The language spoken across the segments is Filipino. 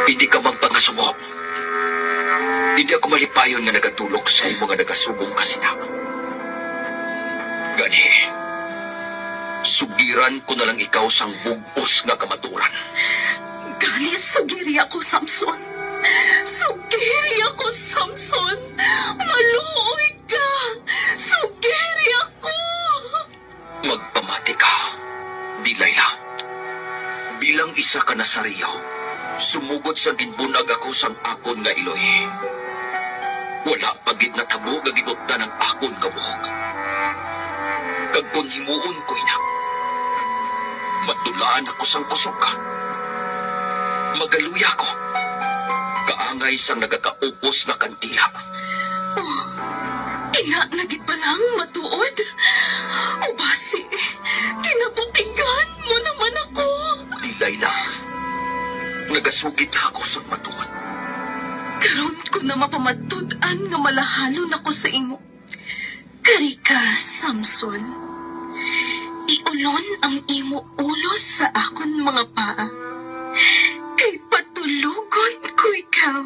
Hindi ka magpangasubo. Hindi ako malipayon nga nagatulog sa imo nga nagasubong kasina. Gani, sugiran ko na lang ikaw sang bugos nga kamaturan. Gani, sugiri ako, Samson. Sugiri ako, Samson. Maluoy ka. Sugiri ako. Magpamati ka, Delilah. Bilang isa ka na sariyo, sumugod sa ginbunag ako sang akon nga iloy. Wala pagit na tabo nga ginupta ng akon nga buhok. Kag kung himuon ko ina, matulaan ako sang kusog ka. Magaluya ko. Kaangay sang nagakaupos na kantila. Oh, ina, nagit pa lang matuod. O basi, kinabutigan mo naman ako. Delilah, nagasugit na ako sa matuod. Karon ko na mapamatud-an nga malahalon ako sa imo. Kari ka, Samson. Iulon ang imo ulos sa akon mga paa. Kay patulugon ko ikaw.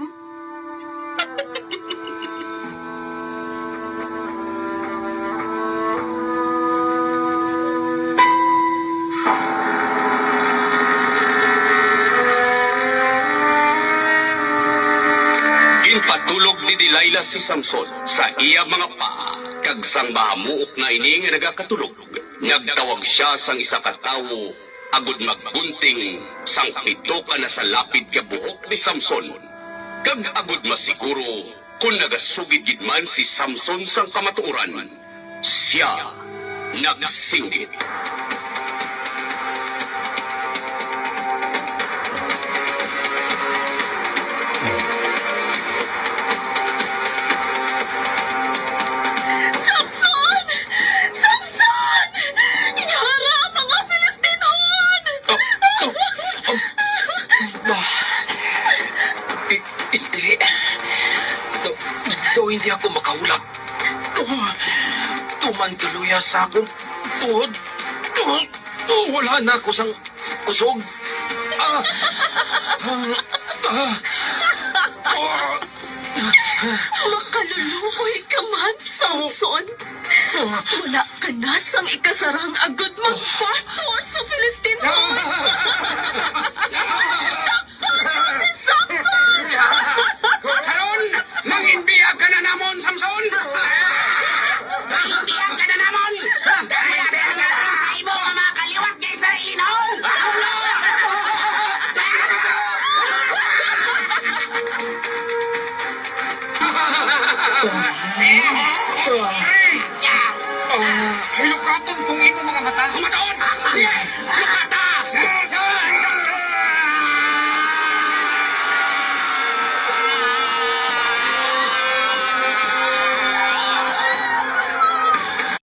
Ginpatulog ni Delilah si Samson sa iya mga paa, kag sang mahamuok na ini nga nagakatulog. Nagtawag siya sang isa ka tawo, agud magbunting sang pito ka na sa lapid ka buhok ni Samson. Kag agud masiguro kung nagasugid gid man si Samson sang kamatuoran, siya nagsinggit. Samson! Samson! Yara ang mga Pilistinon! Hindi. Hindi ako makahulag. Tumandaluya sa akong tuhod. Wala na ako sang kusog. Makaluluoy ka man, Samson. Wala ka na sang ikasarang agad magpato sa Pilistinon. Karon, nangimbiya ka na namon, Samson! Nangimbiya ka na namon! Dahil sa nangyari sa imo, mga kaliwat kay sa inon!